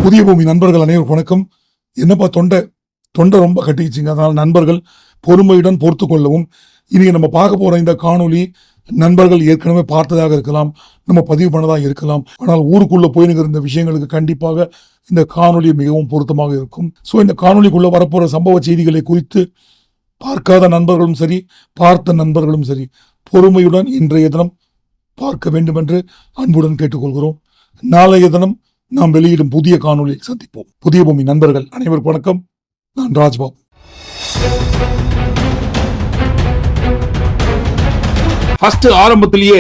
புதிய பூமி நண்பர்கள் அனைவரும் வணக்கம். என்னப்பா தொண்டை ரொம்ப கட்டிக்கிச்சிங்க. அதனால் நண்பர்கள் பொறுமையுடன் பொறுத்து கொள்ளவும். இன்னைக்கு நம்ம பார்க்க போற இந்த காணொலி நண்பர்கள் ஏற்கனவே பார்த்ததாக இருக்கலாம், நம்ம பதிவு பண்ணதாக இருக்கலாம். ஆனால் ஊருக்குள்ள போயினுங்கிற இந்த விஷயங்களுக்கு கண்டிப்பாக இந்த காணொலி மிகவும் பொருத்தமாக இருக்கும். ஸோ இந்த காணொலிக்குள்ள வரப்போற சம்பவ செய்திகளை குறித்து பார்க்காத நண்பர்களும் சரி, பார்த்த நண்பர்களும் சரி, பொறுமையுடன் இன்றைய தினம் பார்க்க வேண்டும் என்று அன்புடன் கேட்டுக்கொள்கிறோம். நாளைய தினம் நாம் வெளியிடும் புதிய காணொலியில் சந்திப்போம். புதிய பூமி நண்பர்கள் அனைவருக்கும் வணக்கம். நான் ராஜ்பாபு. ஃபர்ஸ்ட் ஆரம்பத்திலேயே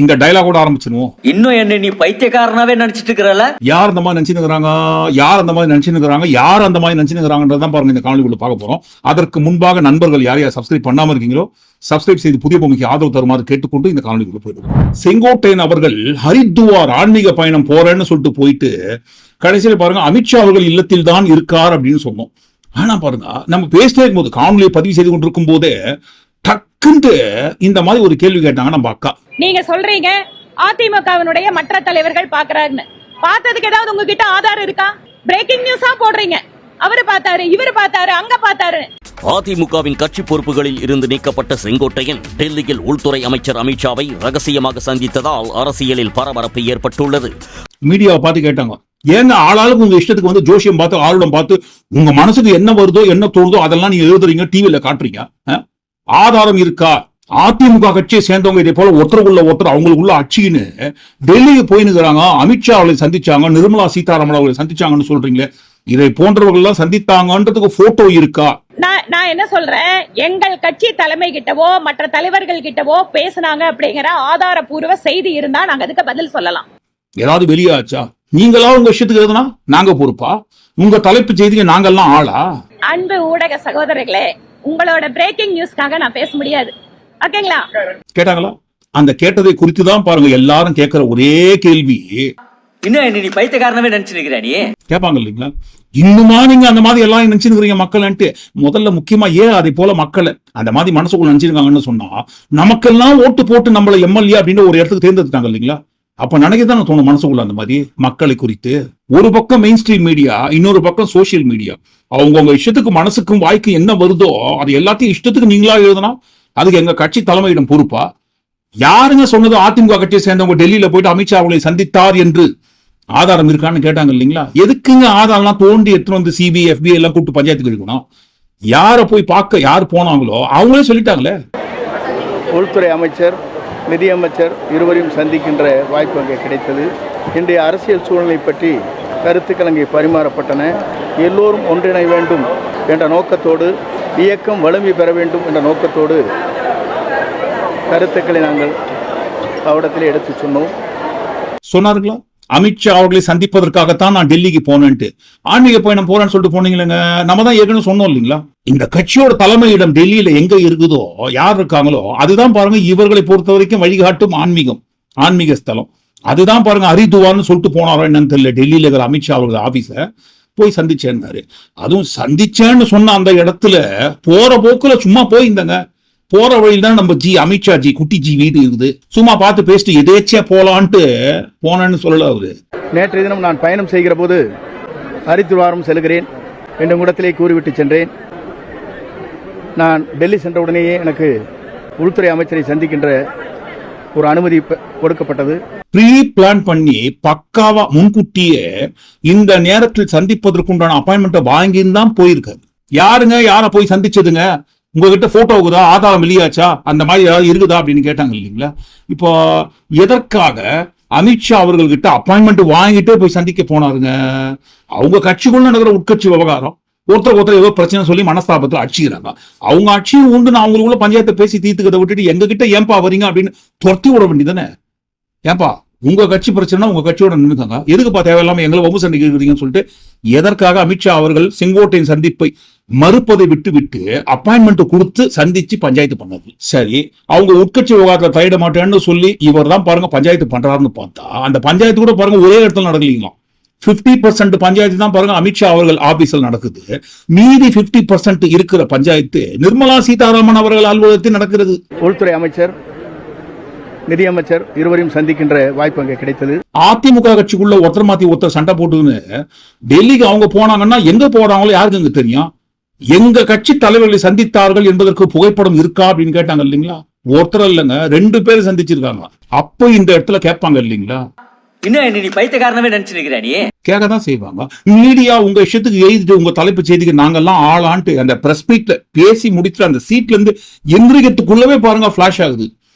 இந்த டயலாகோட ஆரம்பிச்சிருவோம். இன்னும் என்ன நீ பைத்தியக்காரனாவே நினைச்சிட்டு இருக்கிறல? யார் அந்த மாதிரி நினைச்சுக்கிறாங்க, யார் அந்த மாதிரி நினைச்சுக்கிறாங்க, யார் அந்த மாதிரி நினைச்சுக்கிறாங்கன்றதான் பாருங்க இந்த காணொலிக்குள்ள பார்க்க போறோம். அதற்கு முன்பாக நண்பர்கள் யார் யார் சப்ஸ்கிரைப் பண்ணாம இருக்கீங்களோ சப்ஸ்கிரைப் செய்து புதிய பூமிக்கு ஆதரவு தருமாறு கேட்டுக்கொண்டு இந்த காணொலிக்குள்ள போயிடுவோம். செங்கோட்டையன் அவர்கள் ஹரித்துவார் ஆன்மீக பயணம் போறேன்னு சொல்லிட்டு போயிட்டு கடைசியில் பாருங்க அமித்ஷா அவர்கள் இல்லத்தில் தான் இருக்கார் அப்படின்னு சொன்னோம். ஆனா பாருங்க நம்ம பேசிட்டே இருக்கும்போது காணொலியை பதிவு செய்து கொண்டிருக்கும் போதே டக்குன்னு இந்த மாதிரி ஒரு கேள்வி கேட்டாங்க நம்ம அக்கா. நீங்க சொல்றீங்க அதிமுகவினுடைய மற்ற தலைவர்கள் பாக்குறாருன்னு. பார்த்ததுக்கு ஏதாவது உங்ககிட்ட ஆதாரம் இருக்கா? பிரேக்கிங் நியூஸா போடுறீங்க. அவரு பார்த்தாரு, இவரு பார்த்தாரு, அங்க பார்த்தாரு. அதிமுகவின் கட்சி பொறுப்புகளில் இருந்து நீக்கப்பட்ட செங்கோட்டையன் டெல்லியில் உள்துறை அமைச்சர் அமித்ஷாவை ரகசியமாக சந்தித்ததால் அரசியலில் பரபரப்பு ஏற்பட்டுள்ளது. மீடியாவை பார்த்து கேட்டாங்க, ஏங்க ஆளாளுக்கு உங்க இஷ்டத்துக்கு வந்து ஜோசியம் பார்த்து ஆளுடம் பார்த்து உங்க மனசுக்கு என்ன வருதோ என்ன தோணுதோ அதெல்லாம் நீங்க எழுதுறீங்க, டிவியில காட்டுறீங்க, ஆதாரம் இருக்கா? அதிமுக கட்சியை சேர்ந்தவங்க இதே போல ஒருத்தருக்குள்ள ஒருத்தர் அவங்களுக்குள்ள அச்சின்னு டெல்லிக்கு போயினுக்கிறாங்க, அமித்ஷா அவளை சந்திச்சாங்க, நிர்மலா சீதாராமன் அவளை சந்திச்சாங்கன்னு சொல்றீங்களே, இதை போன்றவர்கள் எல்லாம் சந்தித்தாங்கன்றதுக்கு போட்டோ இருக்கா? நான் என்ன சொல்றேன், எங்கள் கட்சி தலைமை கிட்டவோ மற்ற தலைவர்கள் கிட்டவோ பேசினாங்க அப்படிங்கிற ஆதாரபூர்வ செய்தி இருந்தா நாங்க அதுக்கு பதில் சொல்லலாம். ஏதாவது வெளியாச்சா? நீங்களா உங்க விஷயத்துக்கு எழுதுனா நாங்க பொறுப்பா? உங்க தலைப்பு செய்திக்கு நாங்கெல்லாம் ஆளா? அன்பு ஊடக சகோதரர்களே, உங்களோட பிரேக்கிங் நியூஸ்க்காக நான் பேச முடியாது. ஓகேங்களா? கேட்டாங்களா? அந்த கேட்டதை குறித்து தான் பாருங்க எல்லாரும் கேட்கிற ஒரே கேள்வி. இன்னும் என்ன நீ பைத்தியக்காரனாவே நினைச்சிருக்கிற? நீ கேட்பாங்க இல்லைங்களா, இன்னுமா நீங்க அந்த மாதிரி எல்லாம் நினைச்சுக்கிறீங்க மக்கள்ன்ட்டு. முதல்ல முக்கியமா ஏன் அதை போல மக்களை அந்த மாதிரி மனசுக்குள்ள நினைச்சிருக்காங்கன்னு சொன்னா, நமக்கெல்லாம் ஓட்டு போட்டு நம்மள எம்எல்ஏ அப்படின்னு ஒரு இடத்துக்கு தேர்ந்தெடுத்தாங்க இல்லைங்களா, அப்ப நினைக்கதான் தோணும் மனசுக்குள்ள அந்த மாதிரி மக்களை குறித்து. ஒரு பக்கம் மெயின் ஸ்ட்ரீம் மீடியா, இன்னொரு பக்கம் சோசியல் மீடியா. அவங்கவுங்க இஷ்டத்துக்கு மனசுக்கும் வாய்க்கும் என்ன வருதோ அது எல்லாத்தையும் இஷ்டத்துக்கு நீங்களா எழுதுனா அதுக்கு எங்க கட்சி தலைமையிடம் பொறுப்பா? யாருங்க சொன்னது அதிமுக கட்சியை சேர்ந்தவங்க டெல்லியில போயிட்டு அமித்ஷா அவங்களை சந்தித்தார் என்று ஆதாரம் இருக்கான்னு கேட்டாங்க இல்லைங்களா. எதுக்குங்க ஆதாரம்லாம் தோண்டி எடுத்துன்னு வந்து சிபிஐ FBI எல்லாம் கூப்பிட்டு பஞ்சாயத்துக்கு இருக்கணும்? யாரை போய் பார்க்க யார் போனாங்களோ அவங்களே சொல்லிட்டாங்களே. உள்துறை அமைச்சர், நிதியமைச்சர் இருவரையும் சந்திக்கின்ற வாய்ப்பு அங்கே கிடைத்தது. இன்றைய அரசியல் சூழ்நிலை பற்றி கருத்துக்கள் அங்கே பரிமாறப்பட்டன. எல்லோரும் ஒன்றிணை வேண்டும் என்ற நோக்கத்தோடு, இயக்கம் வலிமை பெற வேண்டும் என்ற நோக்கத்தோடு கருத்துக்களை நாங்கள் அவரிடத்திலே எடுத்து சொன்னோம். சொன்னார்களா? அமித்ஷா அவர்களை சந்திப்பதற்காகத்தான் நான் டெல்லிக்கு போனேன்ட்டு. ஆன்மீக பயணம் போறேன்னு சொல்லிட்டு போனீங்களேங்க. நம்ம தான் ஏற்கனவே சொன்னோம் இல்லைங்களா, இந்த கட்சியோட தலைமையிடம் டெல்லியில எங்க இருக்குதோ, யார் இருக்காங்களோ அதுதான் பாருங்க இவர்களை பொறுத்த வரைக்கும் வழிகாட்டும் ஆன்மீக ஸ்தலம். அதுதான் பாருங்க ஹரித்துவார்னு சொல்லிட்டு போனாரோ என்னன்னு தெரியல. டெல்லியில இருக்கிற அமித்ஷா அவர்கள் ஆபீஸ போய் சந்திச்சேன்னாரு. அதுவும் சந்திச்சேன்னு சொன்ன அந்த இடத்துல போற போக்குல சும்மா போயிருந்தாங்க. போற வழியில் தான் நம்ம அமித்ஷா குட்டி வீடு இருக்குது. சும்மா பார்த்து பேசிட்டு எதேச்சியா போலான்ட்டு போனேன்னு சொல்லல அவரு. நேற்றைய தினம் நான் பயணம் செய்கிற போது ஹரித்துவாரம் செல்கிறேன் என்று கூடத்திலே கூறிவிட்டு சென்றேன். நான் டெல்லி சென்ற உடனேயே எனக்கு உள்துறை அமைச்சரை சந்திக்கின்ற ஒரு அனுமதி கொடுக்கப்பட்டது. ப்ரீ பிளான் பண்ணி பக்காவா முன்கூட்டியே இந்த நேரத்தில் சந்திப்பதற்குண்டான அப்பாயின்மெண்ட்டை வாங்கின்னு போயிருக்காரு. யாருங்க யார போய் சந்திச்சதுங்க? உங்ககிட்ட போட்டோ இருக்குதா, ஆதாரம் வெளியாச்சா, அந்த மாதிரி ஏதாவது இருக்குதா அப்படின்னு கேட்டாங்க இல்லைங்களா. இப்போ எதற்காக அமித்ஷா அவர்கள்கிட்ட அப்பாயின்மெண்ட் வாங்கிட்டே போய் சந்திக்க போனாருங்க? அவங்க கட்சிக்குள்ள நடக்கிற உட்கட்சி விவகாரம், ஒருத்தர் ஏதோ பிரச்சனை சொல்லி மனஸ்தாபத்தில் அடிச்சுக்கிறாங்க. அவங்க அட்சியும் உண்டு, நான் அவங்களுக்குள்ள பஞ்சாயத்தை பேசி தீர்த்துக்கிறத விட்டுட்டு எங்க கிட்ட ஏன்பா வரீங்க அப்படின்னு துரத்தி விட வேண்டியதானே. ஏன்பா உங்க கட்சி பிரச்சனை உங்க கட்சியோட நின்னுக்காங்க, எதுக்குப்பா தேவையில்லாம எங்களை வம்பு சண்டைக்கு இருக்கிறீங்கன்னு சொல்லிட்டு எதற்காக அமித்ஷா அவர்கள் செங்கோட்டையின் சந்திப்பை மறுப்பதை விட்டு அப்பாயின்மெண்ட் கொடுத்து சந்திச்சு பஞ்சாயத்து பண்ணது. சரி, அவங்க உட்கட்சி விவகாரத்தில் தலையிட மாட்டேன்னு சொல்லி இவர் தான் பாருங்க பஞ்சாயத்து பண்றாருன்னு பார்த்தா, அந்த பஞ்சாயத்து கூட பாருங்க ஒரே இடத்துல நடக்கலீங்களா. 50% பஞ்சாயத்து தான் பாருங்க அமித்ஷா அவர்கள் ஆபீஸில் நடக்குது. மீதி 50% இருக்கிற பஞ்சாயத்து நிர்மலா சீதாராமன் அவர்கள் அலுவலகத்தில் நடக்கிறது. உள்துறை அமைச்சர் நிதியமைச்சர் இருவரையும் சந்திக்கின்ற வாய்ப்பு அங்கே கிடைத்தது. அதிமுக கட்சிக்குள்ள ஒருத்தர் மாத்தி ஒருத்தர் சண்டை போட்டுன்னு டெல்லிக்கு அவங்க போனாங்கன்னா எங்க போறாங்களோ யாருக்கு அங்க தெரியும்? எங்க கட்சி தலைவர்களை சந்தித்தார்கள் என்பதற்கு புகைப்படம் இருக்கா அப்படின்னு கேட்டாங்க இல்லைங்களா? ஒருத்தர் இல்லைங்க, 2 பேர் சந்திச்சிருக்காங்க. அப்ப இந்த இடத்துல கேட்பாங்க இல்லைங்களா? இன்னும் என்ன நீ பைத்தியக்காரனவே நினைச்சு நிக்கிற நீ? கேட்கதான் செய்வாங்க. மீடியா உங்க இஷ்டத்துக்கு எழுதிட்டு உங்க தலைப்பு செய்திக்கு நாங்கெல்லாம் ஆளான்ட்டு அந்த பிரஸ் மீட்ல பேசி முடிச்சுட்டு அந்த சீட்ல இருந்து எந்திரிக்கிறதுக்குள்ளவே பாருங்க பிளாஷ் ஆகுது.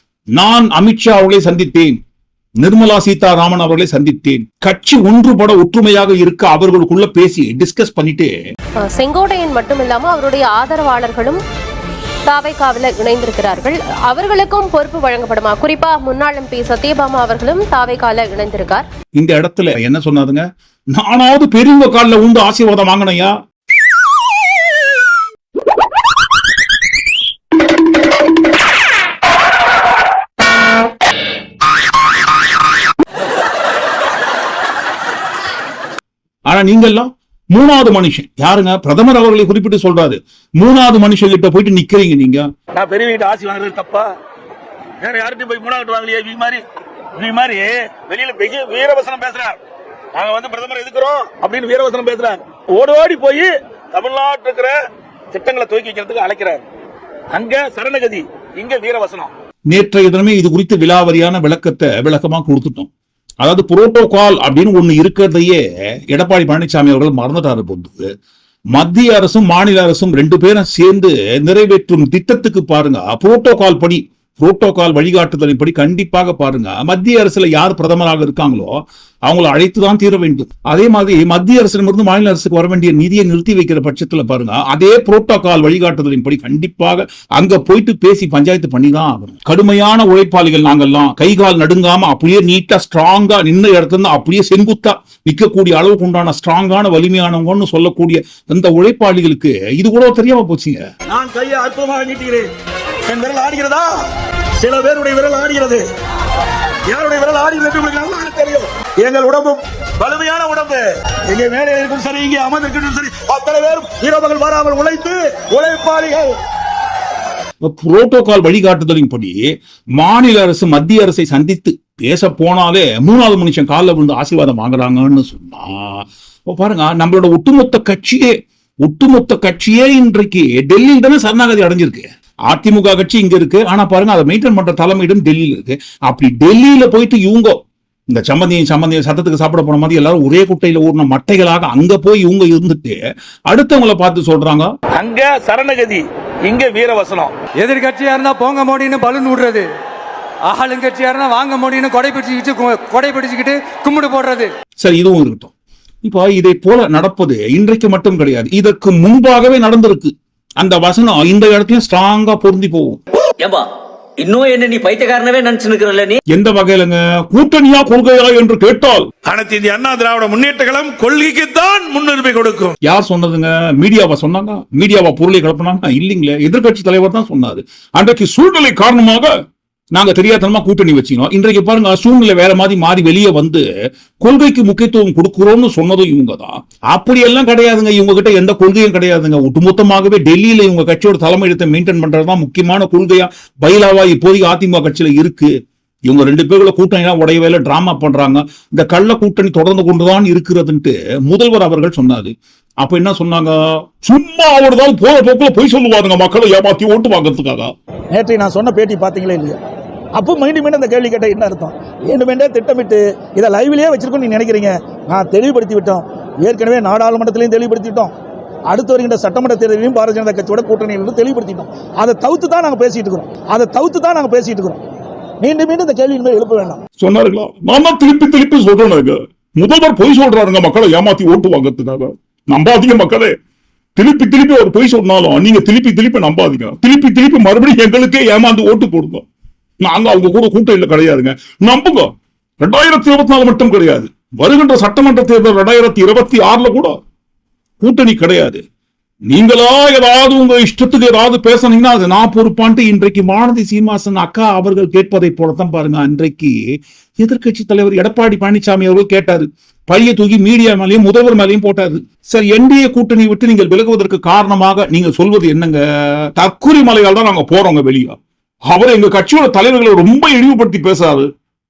நான் அமித்ஷா அவர்களை சந்தித்தேன், நிர்மலா சீதாராமன் அவர்களை சந்தித்தேன், கட்சி ஒன்றுபட ஒற்றுமையாக இருக்க அவர்களுக்குள்ள பேசி டிஸ்கஸ் பண்ணிட்டு. செங்கோட்டையன் மட்டும் இல்லாம அவருடைய ஆதரவாளர்களும் தாவைக்காவில இணைந்திருக்கிறார்கள். அவர்களுக்கும் பொறுப்பு வழங்கப்படுமா? குறிப்பா முன்னாள் MP சத்யபாமா அவர்களும் தாவைக்கால இணைந்திருக்கார். இந்த இடத்துல என்ன சொன்னாதுங்க, நானாவது பெரியவங்க காலில் உண்டு ஆசீர்வாதம் வாங்கினையா? ஆனா நீங்கெல்லாம் 3வது மனுஷன் யாருங்க? பிரதமர் அவர்களை குறிப்பிட்டு சொல்றாரு. 3வது மனுஷன் கிட்ட போயிட்டு நிக்கிறீங்க நீங்க. நான் பெரியவங்கிட்ட ஆசி வாங்குறது தப்பா? வேற யார்கிட்ட போய் 3வது வாங்கலையே? இவங்க மாதிரி வெளியில வீரவசனம் பேசுறாங்க. நாங்க பிரதமர் எதுக்குறோம் அப்படின்னு வீரவசனம் பேசுறாங்க. ஓடோடி போய் தமிழ்நாட்டில் இருக்கிற திட்டங்களை துவக்கி வைக்கிறதுக்கு அழைக்கிறாங்க. அங்க சரணகதி, இங்க வீரவசனம். நேற்றைய தினமே இது குறித்து விலாவரியான விளக்கமா கொடுத்துட்டோம். அதாவது புரோட்டோகால் அப்படின்னு ஒண்ணு இருக்கிறதையே எடப்பாடி பழனிசாமி அவர்கள் மறந்துட்டாரு. போது மத்திய அரசும் மாநில அரசும் 2 பேரும் சேர்ந்து நிறைவேற்றும் திட்டத்துக்கு பாருங்க, புரோட்டோகால் படி, புரோட்டோகால் வழிகாட்டுதலின்படி கண்டிப்பாக பாருங்க, மத்திய அரசுல யார் பிரதமராக இருக்காங்களோ அவங்களை அழைத்துதான் தீர வேண்டும். அதே மாதிரி மத்திய அரசிடமிருந்து மாநில அரசுக்கு வர வேண்டிய நிதியை நிறுத்தி வைக்கிற பட்சத்துல பாருங்க, அதே புரோட்டோகால் வழிகாட்டுதலின்படி கண்டிப்பாக அங்க போயிட்டு பேசி பஞ்சாயத்து பண்ணிதான் ஆகணும். கடுமையான உழைப்பாளிகள் நாங்கெல்லாம் கைகால் நடுங்காம அப்படியே நீட்டா ஸ்ட்ராங்கா நின்ன இடத்துல அப்படியே செங்குத்தா நிக்கக்கூடிய அளவுக்கு உண்டான ஸ்ட்ராங்கான வலிமையானவங்கன்னு சொல்லக்கூடிய அந்த உழைப்பாளிகளுக்கு இது கூட தெரியாம போச்சுங்க. நான் கையை அற்புதமாக நீட்டுகிறேன். என் விரல் ஆடுகிறதா? சில பேருடைய விரல் ஆடுகிறது. யாருடைய விரல் ஆடுகிறது என்று உங்களுக்கு நல்லா தெரியும். எங்கள் உடம்பு வலிமையான உடம்பு. எங்க மேலே இருக்கும் சரி, இங்கே அமர்ந்திருக்கும் சரி, அத்தனை பேரும் இரவுகள் வராமல் உழைத்து உழைப்பாளிகள். புரோட்டோகால் வழிகாட்டுதலின்படி மாநில அரசு மத்திய அரசை சந்தித்து பேச போனாலே 3வது மனுஷன் காலில் விழுந்து ஆசீர்வாதம் வாங்குறாங்கன்னு சொன்னா பாருங்க, நம்மளோட ஒட்டுமொத்த கட்சியே இன்றைக்கு டெல்லியில் தானே சரணாகதி அடைஞ்சிருக்கு. அதிமுக கட்சி இங்க இருக்கு, ஆனா பாருங்க அதை மெயின்டைன் பண்ற தலைமையிடம் டெல்லியில இருக்கு. அப்படி டெல்லியில போயிட்டு இவங்க இந்த சம்பந்திய சட்டத்துக்கு சாப்பிட போன மாதிரி எல்லாரும் ஒரே குட்டையில ஊர்ன மட்டைகளாக அங்க போய் இவங்க இருந்துட்டு அடுத்தவங்களை பார்த்து சொல்றாங்க, அங்க சரணகதி, இங்க வீரவசனம். எதிர்கட்சியா இருந்தா போங்க மோடின்னு பலூன் விடுறது, ஆளுங்கட்சியா இருந்தா வாங்க மோடின்னு கொடை பிடிச்சுக்கிட்டு கும்பிடு போடுறது. சரி, இதுவும் இருக்கட்டும். இப்போ இதை போல நடப்பது இன்றைக்கு மட்டும் கிடையாது, இதற்கு முன்பாகவே நடந்திருக்கு. அந்த வசனம் இந்த இடத்தையும் ஸ்ட்ராங்கா பொருந்தி போகும். ஏம்பா, இன்னும் என்ன நீ பைத்தியக்காரனவே நினைச்சு நிக்கிறல்ல நீ? எந்த வகையிலங்க? கூட்டணியா கொள்கையா என்று கேட்டால் அனைத்து இந்திய அண்ணா திராவிட முன்னேற்ற கழகம் கொள்கைக்குத்தான் முன்னுரிமை கொடுக்கும். யார் சொன்னதுங்க? மீடியாவா சொன்னாங்க? மீடியாவா பொருளை கிளப்பினாங்க? இல்லீங்களே, எதிர்கட்சி தலைவர் தான் சொன்னாரு. அன்றைக்கு சூழ்நிலை காரணமாக நாங்க தெரியாதனமா கூட்டணி வச்சினோம். இன்றைக்கு பாருங்க, சூழ்நிலை வேற மாதிரி மாறி வெளியே வந்து கொள்கைக்கு முக்கியத்துவம் கொடுக்கிறோம்னு சொன்னதும் இவங்க தான். அப்படி எல்லாம் கிடையாதுங்க, இவங்க கிட்ட எந்த கொள்கையும் கிடையாதுங்க. ஒட்டுமொத்தமாகவே டெல்லியில இவங்க கட்சியோட தலைமையிடத்தை மெயின்டைன் பண்றதுதான் முக்கியமான கொள்கையா பைலாவா இப்போதைக்கு அதிமுக கட்சியில இருக்கு. இவங்க 2 பேருக்குள்ள கூட்டணி உடையவேல டிராமா பண்றாங்க. இந்த கள்ள கூட்டணி தொடர்ந்து கொண்டுதான் இருக்கிறதுன்ட்டு முதல்வர் அவர்கள் சொன்னாரு. அப்ப என்ன சொன்னாங்க? சும்மா அவர்தான் போற போக்குல போய் சொல்லுவாருங்க, மக்களை ஏமாத்தி ஓட்டு வாங்கறதுக்காக. நேற்று நான் சொன்ன பேட்டி பாத்தீங்களா இல்லையா? அப்போ மீண்டும் அந்த கேள்வி கேட்ட என்ன அர்த்தம்? வேண்டுமென்றே திட்டமிட்டு இதை லைவ்லயே வச்சிருக்கோம் நீங்க நினைக்கிறீங்க. நான் தெளிவுபடுத்தி விட்டோம். ஏற்கனவே நாடாளுமன்றத்திலையும் தெளிவுபடுத்தி விட்டோம். அடுத்து வருகின்ற சட்டமன்ற தேர்தலையும் பாரதிய ஜனதா கட்சியோட கூட்டணியிலிருந்து தெளிவுபடுத்திட்டோம். அதை தவிர்த்து தான் நாங்க பேசிட்டு இருக்கிறோம். மீண்டும் இந்த கேள்வியின் மேல் எழுப்ப வேண்டாம். சொன்னாருங்களா? நான் திருப்பி சொல்றேன், முதல்வர் பொய் சொல்றாருங்க மக்களை ஏமாத்தி ஓட்டு வாங்கறதுக்காக. நம்பாதீங்க மக்களே. திருப்பி ஒரு பொய் சொன்னாலும் நீங்க திருப்பி நம்பாதீங்க. திருப்பி மறுபடியும் எங்களுக்கே ஏமாந்து ஓட்டு போடுங்க. நாங்க அவங்க கூட கூட்டணியில கிடையாதுங்க, நம்புங்க. 2024 மட்டும் கிடையாது, வருகின்ற சட்டமன்ற தேர்தல் 2026 கூட கூட்டணி கிடையாது. நீங்களா ஏதாவது உங்க இஷ்டத்துக்கு ஏதாவது பேசனீங்கன்னா அது நான் பொறுப்பான்ட்டு இன்றைக்கு வானதி சீனிவாசன் அக்கா அவர்கள் கேட்பதை போலத்தான் பாருங்க. அன்றைக்கு எதிர்கட்சி தலைவர் எடப்பாடி பழனிசாமி அவர்கள் கேட்டாரு, பழைய தூக்கி மீடியா மேலேயும் முதல்வர் மேலேயும் போட்டாரு. சார், என்டிஏ கூட்டணி விட்டு நீங்கள் விலகுவதற்கு காரணமாக நீங்க சொல்வது என்னங்க? தற்கொலை மலையால் தான் நாங்க போறோங்க வெளியே. அவர் எங்க கட்சியோட தலைவர்களை ரொம்ப இழிவுபடுத்தி பேசுறாரு,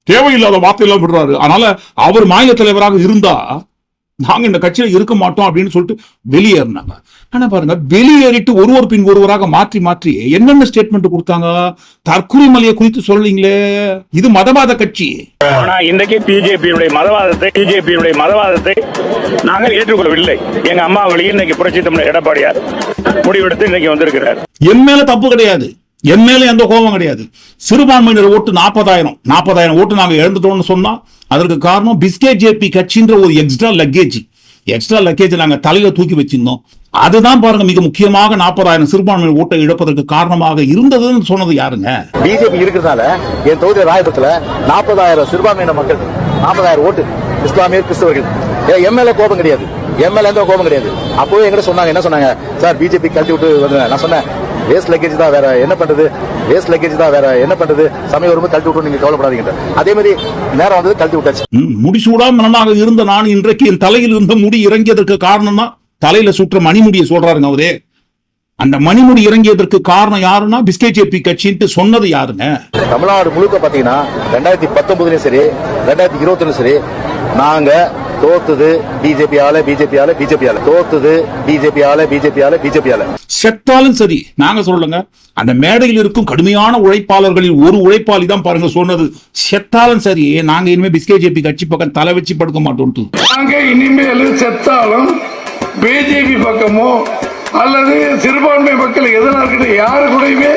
தேவையில்லாத வார்த்தையெல்லாம் விடுறாரு. அதனால அவர் மாநில தலைவராக இருந்தா நாங்க இந்த கட்சியில இருக்க மாட்டோம் அப்படின்னு சொல்லிட்டு வெளியேறினாங்க. ஆனா பாருங்க, வெளியேறிட்டு ஒருவர் பின் ஒருவராக மாற்றி மாற்றி என்னென்ன ஸ்டேட்மெண்ட் கொடுத்தாங்க. தற்கொலை மலையை குறித்து சொல்லலீங்களே, இது மதவாத கட்சி. ஆனா இன்றைக்கு பிஜேபியுடைய மதவாதத்தை நாங்கள் ஏற்றுக்கொள்ளவில்லை. எங்க அம்மா வழியில் இன்னைக்கு புரட்சி தமிழர் எடப்பாடியார் முடிவெடுத்து இன்னைக்கு வந்திருக்கிறார். என் மேல தப்பு கிடையாது, என் மேல எந்த கோபம் கிடையாது. சிறுபான்மையினர் ஓட்டு 40,000 ஓட்டு நாங்க இழந்துட்டோம்னு சொன்னா அதற்கு காரணம் பிஸ்கேஜேபி கட்சின்ற ஒரு எக்ஸ்ட்ரா லக்கேஜ் நாங்க தலையில தூக்கி வச்சிருந்தோம். அதுதான் பாருங்க மிக முக்கியமாக 40,000 சிறுபான்மையினர் ஓட்டை இழப்பதற்கு காரணமாக இருந்ததுன்னு சொன்னது யாருங்க? பிஜேபி இருக்கிறதுனால என் தொகுதி ராயபுரத்துல 40,000 சிறுபான்மையினர் மக்கள், 40,000 ஓட்டு இஸ்லாமியர் கிறிஸ்தவர்கள். எம்எல்ஏ கோபம் கிடையாது, எம்எல்ஏ எந்த கோபம் கிடையாது. அப்பவே எங்கிட்ட சொன்னாங்க, என்ன சொன்னாங்க, சார் பிஜேபி கழட்டி விட்டு வந்து. நான் சொன்னேன், வேஸ்ட் லக்கேஜ் தான், வேற என்ன பண்றது, சமயம் வரும்போது கழட்டி விட்டு நீங்க கவலைப்படாதீங்க. அதே மாதிரி நேரம் வந்து கழட்டி விட்டாச்சு. முடிசூடாம மன்னனாக இருந்த நான் இன்றைக்கு என் தலையில் இருந்த முடி இறங்கியதற்கு காரணம் தான் தலையில சுற்ற மணிமுடியை சொல்றாருங்க அவரே. அந்த மணிமுடி இறங்கியதற்கு காரணம் யாருன்னா பிஸ்கேஜேபி கட்சின்ட்டு சொன்னது யாருங்க? தமிழ்நாடு முழுக்க பாத்தீங்கன்னா 2019 சரி 2021 சரி நாங்க தோத்துது பிஜேபியால செத்தாலும் சரி நாங்க சொல்லுங்க. அந்த மேடையில் இருக்கும் கடுமையான உழைப்பாளர்களில் ஒரு உழைப்பாளி தான் பாருங்க சொன்னது, செத்தாலும் சரி நாங்க இனிமே பிஸ்கேஜேபி கட்சி பக்கம் தலை வச்சு படுக்க மாட்டோம். நாங்க இனிமேல் செத்தாலும் பிஜேபி பக்கமோ அல்லது சிறுபான்மை மக்கள் எதிராக யாரு கூடயுமே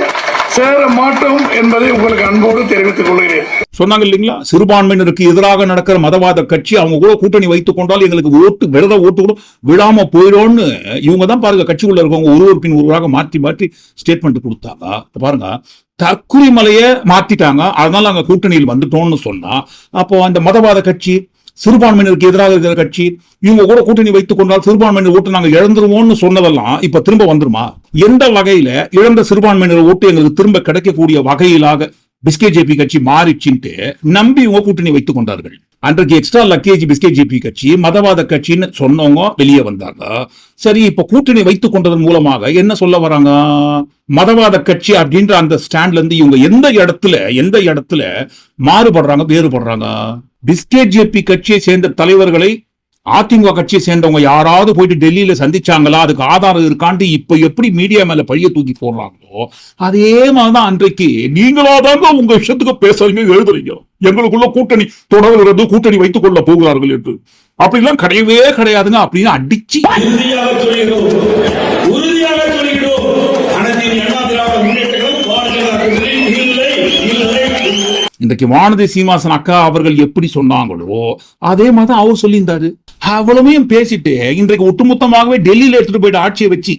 சேர மாட்டோம் என்பதை உங்களுக்கு அன்போடு தெரிவித்துக் கொள்கிறேன். சொன்னாங்க இல்லைங்களா, சிறுபான்மையினருக்கு எதிராக நடக்கிற மதவாத கட்சி அவங்க கூட கூட்டணி வைத்துக் கொண்டால் எங்களுக்கு விரத ஓட்டு கூட விழாம போயிடும்னு இவங்க தான் பாருங்க கட்சிக்குள்ள இருக்கவங்க ஒருவர் பின் ஒருவராக மாற்றி ஸ்டேட்மெண்ட் கொடுத்தாங்க. பாருங்க, தற்கொலை மலையை மாத்திட்டாங்க, அதனால அங்க கூட்டணியில் வந்துட்டோம்னு சொன்னா அப்போ அந்த மதவாத கட்சி, சிறுபான்மையினருக்கு எதிராக இருக்கிற கட்சி, இவங்க கூட கூட்டணி வைத்துக் கொண்டால் சிறுபான்மையினர் ஓட்டு நாங்க இழந்துருவோம்னு சொன்னதெல்லாம் இப்ப திரும்ப வந்துருமா? எந்த வகையில இழந்த சிறுபான்மையினர் ஓட்டு எங்களுக்கு திரும்ப கிடைக்கக்கூடிய வகையிலாக பிஸ்கேஜேபி கட்சி மாறிச்சுட்டு நம்பி இவங்க கூட்டணி வைத்துக் கொண்டார்கள். அன்றைக்கு எக்ஸ்ட்ரா லக்கேஜ் பிஸ்கேஜேபி கட்சி மதவாத கட்சின்னு சொன்னவங்க வெளியே வந்தாங்க. சரி, இப்ப கூட்டணி வைத்துக் கொண்டதன் மூலமாக என்ன சொல்ல வராங்க? மதவாத கட்சி அப்படின்ற அந்த ஸ்டாண்ட்ல இருந்து இவங்க எந்த இடத்துல மாறுபடுறாங்க, வேறுபடுறாங்க? பிஸ்கேஜேபி கட்சியை சேர்ந்த தலைவர்களை அதிமுக கட்சியை சேர்ந்தவங்க யாராவது போயிட்டு டெல்லியில சந்திச்சாங்களா, அதுக்கு ஆதாரம் இருக்கான்ட்டு இப்ப எப்படி மீடியா மேல பழிய தூக்கி போடுறாங்களோ அதே மாதிரிதான் அன்றைக்கு நீங்களாதாங்க உங்க இஷ்டத்துக்கு பேசுறீங்க, எழுதுறீங்க எங்களுக்குள்ள கூட்டணி தொடர்கிறது, கூட்டணி வைத்துக் கொள்ள போகிறார்கள் என்று. அப்படிலாம் கிடையவே கிடையாதுங்க அப்படின்னு அடிச்சு இன்றைக்கு வானதி சீனிவாசன் அக்கா அவர்கள் எப்படி சொன்னாங்களோ அதே மாதிரி அவர் சொல்லியிருந்தாரு. அவ்வளவையும் பேசிட்டு இன்றைக்கு ஒட்டுமொத்தமாகவே டெல்லியில எடுத்துட்டு போயிட்டு ஆட்சியை வச்சு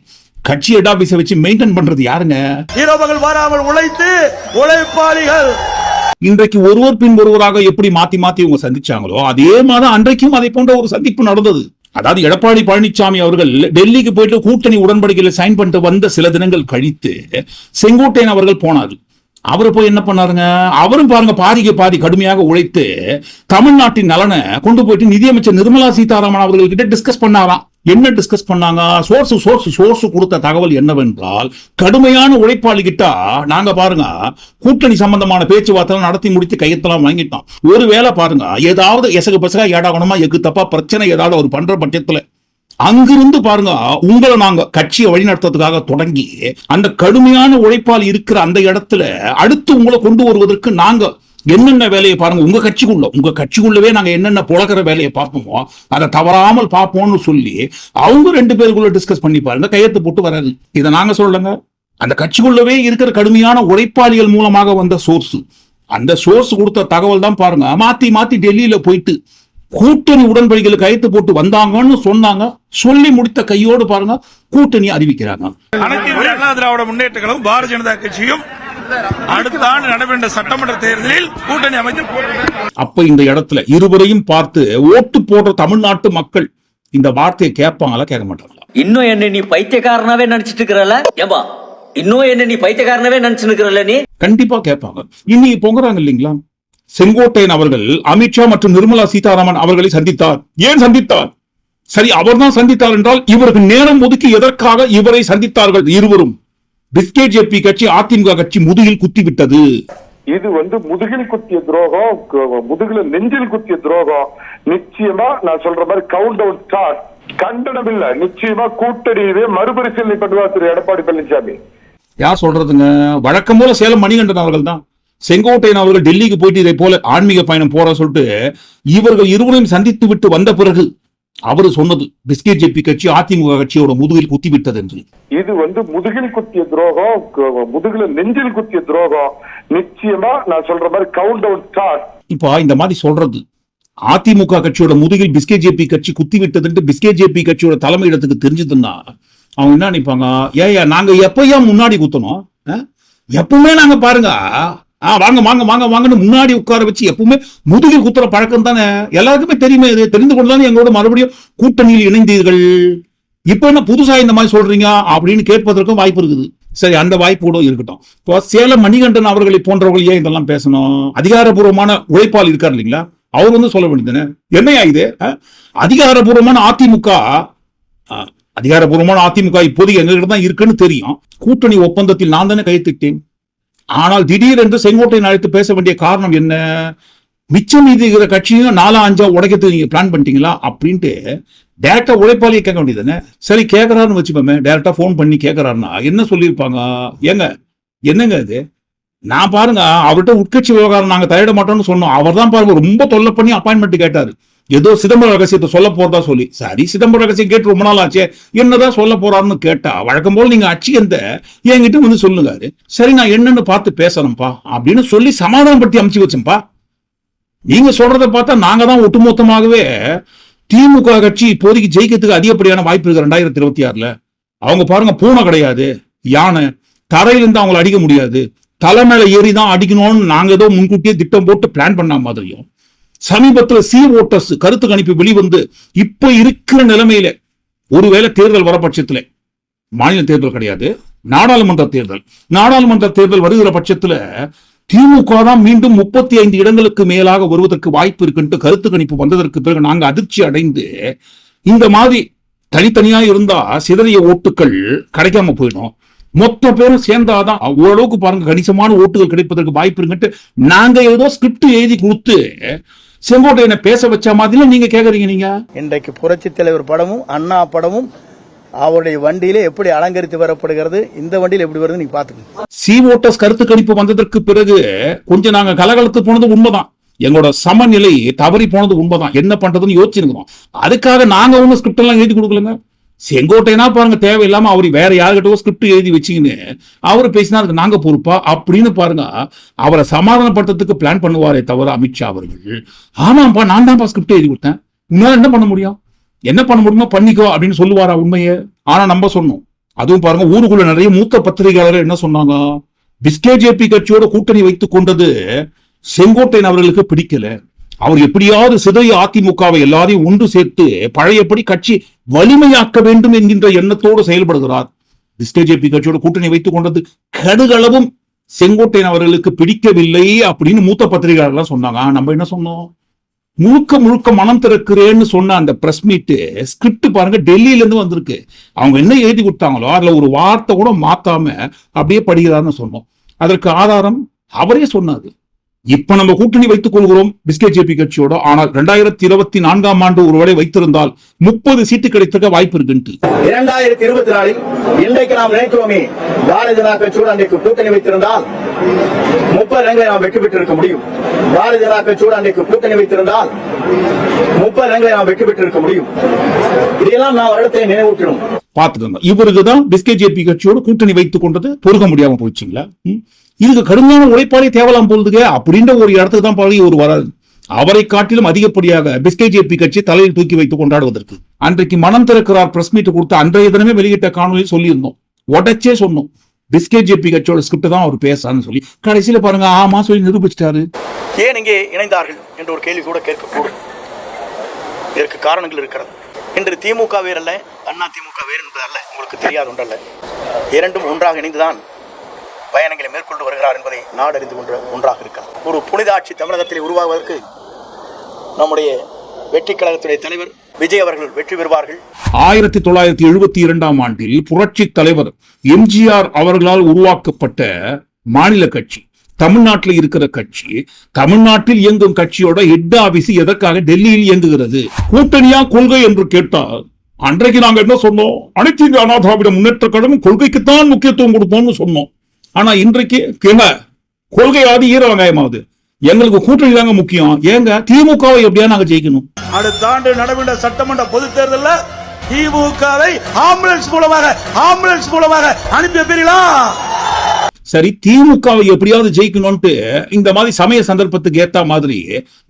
கட்சி ஹெட் ஆபீஸை வச்சு மெயின்டைன் பண்றது யாருங்க? இரவுகள் வராமல் உழைப்பாளிகள். இன்றைக்கு ஒருவர் பின் ஒருவராக எப்படி மாத்தி இவங்க சந்திச்சாங்களோ அதே மாதிரி அன்றைக்கும் அதை போன்ற ஒரு சந்திப்பு நடந்தது. அதாவது எடப்பாடி பழனிசாமி அவர்கள் டெல்லிக்கு போயிட்டு கூட்டணி உடன்படிக்கையில சைன் பண்ணிட்டு வந்த சில தினங்கள் கழித்து செங்கோட்டையன் அவர்கள் போனாரு. அவரு போய் என்ன பண்ணாருங்க, அவரும் பாருங்க பாதிக்கு பாதி கடுமையாக உழைத்து தமிழ்நாட்டின் நலனை கொண்டு போயிட்டு நிதியமைச்சர் நிர்மலா சீதாராமன் அவர்கள்கிட்ட டிஸ்கஸ் பண்ணாராம். என்ன டிஸ்கஸ் பண்ணாங்க? சோர்ஸ் கொடுத்த தகவல் என்னவென்றால், கடுமையான உழைப்பாளி கிட்ட நாங்க பாருங்க கூட்டணி சம்பந்தமான பேச்சுவார்த்தை நடத்தி முடித்து கையெழுத்தெல்லாம் வாங்கிட்டோம். ஒருவேளை பாருங்க ஏதாவது எசகு பசகா ஏடாகணுமா எக்கு தப்பா பிரச்சனை ஏதாவது அவர் பண்ற பட்சத்துல அங்கிருந்து பாருங்க உங்களை நாங்க கட்சியை வழிநடத்துறதுக்காக தொடங்கி அந்த கடுமையான உழைப்பால் இருக்கிற அந்த இடத்துல அடுத்து உங்களை கொண்டு வருவதற்கு நாங்க என்னென்ன வேலையை பாருங்க உங்க கட்சிக்குள்ளவே நாங்க என்னென்ன புழக்கிற வேலையை பார்ப்போமோ அதை தவறாமல் பார்ப்போம்னு சொல்லி அவங்க 2 பேருக்குள்ள டிஸ்கஸ் பண்ணி பாருங்க, கையெழுத்து போட்டு வராது. இதை நாங்க சொல்லுங்க, அந்த கட்சிக்குள்ளவே இருக்கிற கடுமையான உழைப்பாளிகள் மூலமாக வந்த சோர்ஸ், அந்த சோர்ஸ் கொடுத்த தகவல் தான் பாருங்க மாத்தி டெல்லியில போயிட்டு கூட்டணி உடன்படிக்கையில் கையெழுத்து போட்டு வந்தாங்கன்னு சொன்னாங்க. சொல்லி முடித்த கையோடு பாருங்க கூட்டணி அறிவிக்கிறாங்க. அனைத்து இந்திய அண்ணா திராவிட முன்னேற்ற கழகம் பாரதிய ஜனதா கட்சியும் அடுத்த ஆண்டு நடைபெற்ற சட்டமன்ற தேர்தலில் கூட்டணி அமைச்சு. அப்ப இந்த இடத்துல இருவரையும் பார்த்து ஓட்டு போடுற தமிழ்நாட்டு மக்கள் இந்த வார்த்தையை கேட்பாங்களா, கேட்க மாட்டாங்களா? இன்னும் என்ன நீ பைத்தியக்காரனாவே நினைச்சிட்டு இருக்கிறல? ஏம்பா, இன்னும் என்ன நீ பைத்தியக்காரனாவே நினைச்சுட்டு இருக்கிறல? நீ கண்டிப்பா கேட்பாங்க. இன்னைக்கு பொங்குறாங்க இல்லைங்களா, செங்கோட்டையன் அவர்கள் அமித்ஷா மற்றும் நிர்மலா சீதாராமன் அவர்களை சந்தித்தார். ஏன் சந்தித்தார்? சரி, அவர் தான் சந்தித்தார் என்றால் இவருக்கு நேரம் ஒதுக்கி எதற்காக இவரை சந்தித்தார்கள்? இருவரும் பிஸ்கேஜேபி கட்சி அதிமுக கட்சி முதுகில் குத்தி விட்டது. இது முதுகில் குத்திய துரோகம், முதுகில நெஞ்சில் குத்திய துரோகம். நிச்சயமா நான் சொல்ற மாதிரி கவுண்ட் டவுன் ஸ்டார்ட். கண்டனம் இல்ல, நிச்சயமா கூட்டணியவே மறுபரிசீலனை பண்ணுவார் திரு எடப்பாடி பழனிசாமி. யார் சொல்றதுங்க? வழக்கம் போல சேலம் மணிகண்டன் அவர்கள் தான். செங்கோட்டையன் அவர்கள் டெல்லிக்கு போயிட்டு இதை போல ஆன்மீக பயணம் போற சொல்லிட்டு இவர்கள் இருவரையும் சந்தித்து விட்டு வந்த பிறகு அவரு சொன்னது பிஸ்கேஜேபி கட்சி அதிமுக கட்சியோட முதுகில் குத்தி விட்டது என்று. இது முதுகில் குத்திய துரோகம், முதுகில நெஞ்சில் குத்திய துரோகம். நிச்சயமா நான் சொல்ற மாதிரி கவுண்ட் டவுன் ஸ்டார்ட். இப்ப இந்த மாதிரி சொல்றது அதிமுக கட்சியோட முதுகில் பிஸ்கேஜேபி கட்சி குத்தி விட்டதுன்னு பிஸ்கேஜேபி கட்சியோட தலைமையிடத்துக்கு தெரிஞ்சதுன்னா அவங்க என்ன நினைப்பாங்க? ஏயா நாங்க எப்பயா முன்னாடி குத்தணும்? எப்பவுமே நாங்க பாருங்க வாங்க வாங்க வாங்க வாங்கன்னு முன்னாடி உட்கார வச்சு எப்பவுமே முதுகில் குத்துற பழக்கம் தானே எல்லாருக்குமே தெரியுமே. இது தெரிந்து கொண்டுதானே எங்களோட மறுபடியும் கூட்டணியில் இணைந்தீர்கள். இப்ப என்ன புதுசா இந்த மாதிரி சொல்றீங்க அப்படின்னு கேட்பதற்கும் வாய்ப்பு இருக்குது. சரி, அந்த வாய்ப்பு கூட இருக்கட்டும். இப்போ சேலம் மணிகண்டன் அவர்களை போன்றவர்கள் ஏன் இதெல்லாம் பேசணும்? அதிகாரப்பூர்வமான உழைப்பால் இருக்கார் இல்லைங்களா, அவர் சொல்ல வேண்டியதுன்னு என்னையா இது? அதிகாரப்பூர்வமான அதிமுக இப்போதைக்கு எங்ககிட்ட தான் இருக்குன்னு தெரியும். கூட்டணி ஒப்பந்தத்தில் நான் தானே கையெழுத்திட்டேன். ஆனால் திடீரென்று செங்கோட்டையன் அழைத்து பேச வேண்டிய காரணம் என்ன? மிச்சம் மீதி இருக்கிற கட்சியும் 4-5 உடைக்கிறதுக்கு நீங்க பிளான் பண்ணிட்டீங்களா அப்படின்ட்டு டைரக்டா உழைப்பாளியை கேட்க வேண்டியதுன்னு. சரி, கேட்கறாருன்னு வச்சுப்போமே, டைரக்டா போன் பண்ணி கேட்கறாருன்னா என்ன சொல்லியிருப்பாங்க? என்னங்க இது? நான் பாருங்க அவர்கிட்ட உட்கட்சி விவகாரம் நாங்க தலையிட மாட்டோம்னு சொன்னோம். அவர் தான் பாருங்க ரொம்ப தொல்லை பண்ணி அப்பாயின்மெண்ட் கேட்டாரு. ஏதோ சிதம்பரம் ரகசியத்தை சொல்ல போறதா சொல்லி. சரி, சிதம்பரம் ரகசியம் கேட்டு ரொம்ப நாள் ஆச்சே, என்னதான் சொல்ல போறாருன்னு கேட்டா வழக்கம் போல நீங்க அச்சியந்த என்கிட்ட சொல்லுங்க. சரி, நான் என்னன்னு பார்த்து பேசணும்ப்பா அப்படின்னு சொல்லி சமாதானப்படுத்தி அமைச்சு வச்சேன்ப்பா. நீங்க சொல்றதை பார்த்தா நாங்க தான் ஒட்டுமொத்தமாகவே திமுக கட்சி இப்போதைக்கு ஜெயிக்கிறதுக்கு அதிகப்படியான வாய்ப்பு இருக்கு 2026. அவங்க பாருங்க, பூனை கிடையாது, யானை. தரையிலிருந்து அவங்களை அடிக்க முடியாது, தலை மேல ஏறி தான் அடிக்கணும்னு நாங்க ஏதோ முன்கூட்டியே திட்டம் போட்டு பிளான் பண்ண மாதிரியும். சமீபத்தில் சி ஓட்டர்ஸ் கருத்து கணிப்பு வெளிவந்து இப்ப இருக்கிற நிலைமையில ஒருவேளை தேர்தல் வர பட்சத்துல, மாநில தேர்தல் கிடையாது, நாடாளுமன்ற தேர்தல் வருகிற பட்சத்துல திமுக தான் மீண்டும் 35 இடங்களுக்கு மேலாக வருவதற்கு வாய்ப்பு இருக்குன்ட்டு கருத்து கணிப்பு வந்ததற்கு பிறகு நாங்க அதிர்ச்சி அடைந்து இந்த மாதிரி தனித்தனியா இருந்தா சிதறிய ஓட்டுகள் கிடைக்காம போயிடும், மொத்த பேரும் சேர்ந்தாதான் ஓரளவுக்கு பாருங்க கணிசமான ஓட்டுகள் கிடைப்பதற்கு வாய்ப்பு இருக்குன்ட்டு நாங்க ஏதோ ஸ்கிரிப்ட் எழுதி கொடுத்து செங்கோட்டையனை பேச வச்ச மாதிரி நீங்க கேக்குறீங்க. நீங்க இன்றைக்கு புரட்சி தலைவர் படமும் அண்ணா படமும் அவருடைய வண்டியில எப்படி அலங்கரித்து வரப்படுகிறது, இந்த வண்டியில எப்படி வருது நீங்க பாத்துக்கோங்க. சி ஓட்டர்ஸ் கருத்து கணிப்பு வந்ததற்கு பிறகு கொஞ்சம் நாங்க கலகலத்து போனது உண்மைதான், எங்களோட சமநிலை தவறி போனது உண்மைதான். என்ன பண்றதுன்னு யோசிச்சிருக்கிறோம். அதுக்காக நாங்க ஒன்னும் ஸ்கிரிப்ட் எல்லாம் எழுதி கொடுக்கலங்க. செங்கோட்டையனா பாருங்க தேவையில்லாம அவரு வேற யாருக்கிட்டோ ஸ்கிரிப்ட் எழுதி வச்சுக்கின்னு அவரு பேசினா அதுக்கு நாங்க பொறுப்பா அப்படின்னு பாருங்க அவரை சமாதானப்படுத்துறதுக்கு பிளான் பண்ணுவாரே தவிர அமித்ஷா அவர்கள் ஆமாப்பா நான் தான்ப்பா ஸ்கிரிப்ட் எழுதி கொடுத்தேன், உன்னால என்ன பண்ண முடியும், என்ன பண்ண முடியுமோ பண்ணிக்கோ அப்படின்னு சொல்லுவாரா உண்மையே? ஆனா நம்ம சொன்னோம். அதுவும் பாருங்க ஊருக்குள்ள நிறைய மூத்த பத்திரிகையாளர்கள் என்ன சொன்னாங்க, பிஸ்கேஜேபி கட்சியோட கூட்டணி வைத்துக் கொண்டது செங்கோட்டையன் அவர்களுக்கு பிடிக்கல, அவர் எப்படியாவது சிதறிய அதிமுகவை எல்லாரையும் ஒன்று சேர்த்து பழையபடி கட்சி வலிமையாக்க வேண்டும் என்கின்ற எண்ணத்தோடு செயல்படுகிறார். பிஸ்கேஜேபி கட்சியோட கூட்டணி வைத்துக் கொண்டது கடுகளவும் செங்கோட்டையன் அவர்களுக்கு பிடிக்கவில்லை அப்படின்னு மூத்த பத்திரிகையாளர்கள் சொன்னாங்க. நம்ம என்ன சொன்னோம், முழுக்க மனம் திறக்கிறேன்னு சொன்ன அந்த பிரஸ் மீட் ஸ்கிரிப்ட் பாருங்க டெல்லியில இருந்து வந்திருக்கு. அவங்க என்ன எழுதி கொடுத்தாங்களோ அதுல ஒரு வார்த்தை கூட மாத்தாம அப்படியே படிக்கிறார்னு சொன்னோம். அதற்கு ஆதாரம் அவரே சொன்னாரு. இப்ப நம்ம கூட்டணி வைத்துக் கொள்கிறோம் பிஸ்கேஜேபி கட்சியோட, ஆனால் 2024 ஆண்டு ஒருவேளை வைத்திருந்தால் 30 சீட்டு கிடைத்திருக்க வாய்ப்பு இருக்கு. 2024 இன்றைக்கு நாம் நினைக்கிறோமே பாரதிய ஜனதா கட்சியோடு அன்றைக்கு கூட்டணி வைத்திருந்தால் 30 இடங்களை நாம் வெற்றி பெற்றிருக்க முடியும். பாரதிய ஜனதா கட்சியோடு அன்றைக்கு கூட்டணி வைத்திருந்தால் 30 இடங்களை நாம் வெற்றி பெற்றிருக்க முடியும். இதையெல்லாம் நாம் இடத்தை நினைவூட்டணும். பாத்துக்கோங்க, இவருக்குதான் பிஸ்கேஜேபி கட்சியோடு கூட்டணி வைத்துக் கொண்டது பொறுக்க முடியாம போயிடுச்சுங்களா? இதுக்கு கடுமையான உழைப்பாளி தேவலாம் போகுதுங்க அப்படின்ற ஒரு இடத்துக்கு தான் பழகி ஒரு வராது. அவரை காட்டிலும் அதிகப்படியாக பிஸ்கேஜேபி கட்சி தலையில் தூக்கி வைத்து கொண்டாடுவதற்கு அன்றைக்கு மனம் திறக்கிறார் பிரஸ் மீட் கொடுத்து அன்றைய தினமே வெளியிட்ட காணொலியில் சொல்லியிருந்தோம். உடச்சே சொன்னோம் பிஸ்கேஜேபி கட்சியோட ஸ்கிரிப்ட் தான் அவர் பேசான்னு சொல்லி. கடைசியில பாருங்க ஆமா சொல்லி நிரூபிச்சிட்டாரு. ஏன் இங்கே இணைந்தார்கள் என்ற ஒரு கேள்வி கூட கேட்கக்கூடும். இதற்கு காரணங்கள் இருக்கிறது. இன்று திமுக வேறல்ல, அண்ணா திமுக வேறு என்பதல்ல, உங்களுக்கு தெரியாது ஒன்றல்ல. இரண்டும் ஒன்றாக இணைந்துதான் பயணங்களை மேற்கொண்டு வருகிறார் என்பதை நாடறிந்து கொண்ட ஒன்றாக இருக்கிறது. ஒரு புனித ஆட்சி தமிழகத்தில் உருவாகுவதற்கு நம்முடைய வெற்றி கழகத்துடைய தலைவர் விஜய் அவர்கள் வெற்றி பெறுவார்கள். 1972ஆம் ஆண்டில் புரட்சி தலைவர் எம்ஜிஆர் அவர்களால் உருவாக்கப்பட்ட மாநில கட்சி, தமிழ்நாட்டில் இருக்கிற கட்சி, தமிழ்நாட்டில் இயங்கும் கட்சியோட ஹெட் ஆபீஸ் எதற்காக டெல்லியில் இயங்குகிறது? கூட்டணியா கொள்கை என்று கேட்டால் அன்றைக்கு நாங்க என்ன சொன்னோம்? அனைத்து இந்திய அண்ணா திராவிட முன்னேற்ற கழகம் கொள்கைக்குத்தான் முக்கியத்துவம் கொடுப்போம்னு சொன்னோம். ஆனா இன்றைக்கு கொள்கையாவது ஈர வெங்காயமாவது எங்களுக்கு கூட்டணி தாங்க முக்கியம். ஏங்க திமுகவை எப்படியா நாங்க ஜெயிக்கணும்? அடுத்த ஆண்டு நடைபெற்ற சட்டமன்ற பொதுத் தேர்தலில் திமுகவை ஆம்புலன்ஸ் மூலமாக அனுப்பி வைப்பீர்களா? சரி, திமுகவை எப்படியாவது ஜெயிக்கணும்ட்டு இந்த மாதிரி சமய சந்தர்ப்பத்துக்கு ஏத்த மாதிரி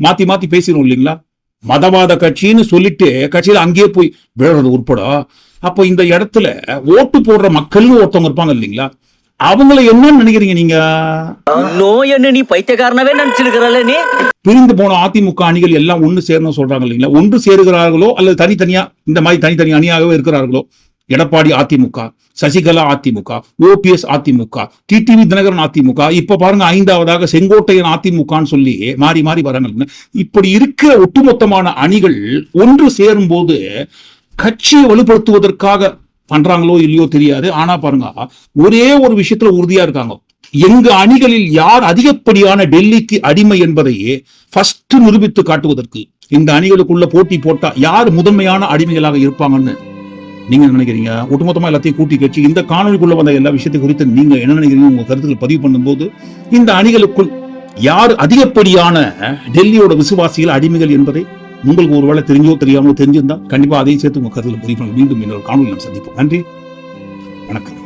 மாத்தி மாத்தி பேசிடும் இல்லைங்களா? மதவாத கட்சின்னு சொல்லிட்டு கட்சியில அங்கேயே போய் விழுறது உட்பட. அப்போ இந்த இடத்துல ஓட்டு போடுற மக்கள்னு ஒருத்தவங்க இருப்பாங்க இல்லைங்களா? அவங்களை என்ன நினைக்கிறீங்க நீங்க? இன்னும் என்ன நீ பைத்தியக்காரனவே நினைச்சிருக்கிறல்ல நீ? பிரிந்து போன அதிமுக அணிகள் எல்லாம் ஒன்று சேரணும் சொல்றாங்க இல்லைங்களா? ஒன்று சேருகிறார்களோ அல்லது தனித்தனியா இந்த மாதிரி தனித்தனி அணியாகவே இருக்கிறார்களோ? எடப்பாடி அதிமுக, சசிகலா அதிமுக, ஓபிஎஸ் அதிமுக, டிடிவி தினகரன் அதிமுக, இப்ப பாருங்க 5வதாக செங்கோட்டையன் அதிமுகன்னு சொல்லி மாறி மாறி வராங்க. இப்படி இருக்கிற ஒட்டுமொத்தமான அணிகள் ஒன்று சேரும் போது கட்சியை வலுப்படுத்துவதற்காக பண்றாங்களோ இல்லையோ தெரியாது. ஆனா பாருங்க, ஒரே ஒரு விஷயத்துல உறுதியா இருக்காங்க. எங்க அணிகளில் யார் அதிகப்படியான டெல்லிக்கு அடிமை என்பதை ஃபர்ஸ்ட் நிரூபித்து காட்டுவதற்கு இந்த அணிகளுக்குள்ள போட்டி போட்டா யார் முதன்மையான அடிமைகளாக இருப்பாங்கன்னு நீங்க நினைக்கிறீங்க? ஒட்டுமொத்தமா எல்லாத்தையும் கூட்டி கட்சி இந்த காணொலிக்குள்ள வந்த எல்லா விஷயத்தை குறித்து நீங்க என்ன நினைக்கிறீங்க? உங்க கருத்துக்களை பதிவு பண்ணும்போது இந்த அணிகளுக்குள் யார் அதிகப்படியான டெல்லியோட விசுவாசிகள் அடிமைகள் என்பதை உங்களுக்கு ஒருவேளை தெரிஞ்சோ தெரியாமோ தெரிஞ்சிருந்தா கண்டிப்பா அதையும் சேர்த்து உங்க கருத்துல பதிவு பண்ணுங்க. மீண்டும் இன்னொரு காணொலி நாம் சந்திப்போம். நன்றி, வணக்கம்.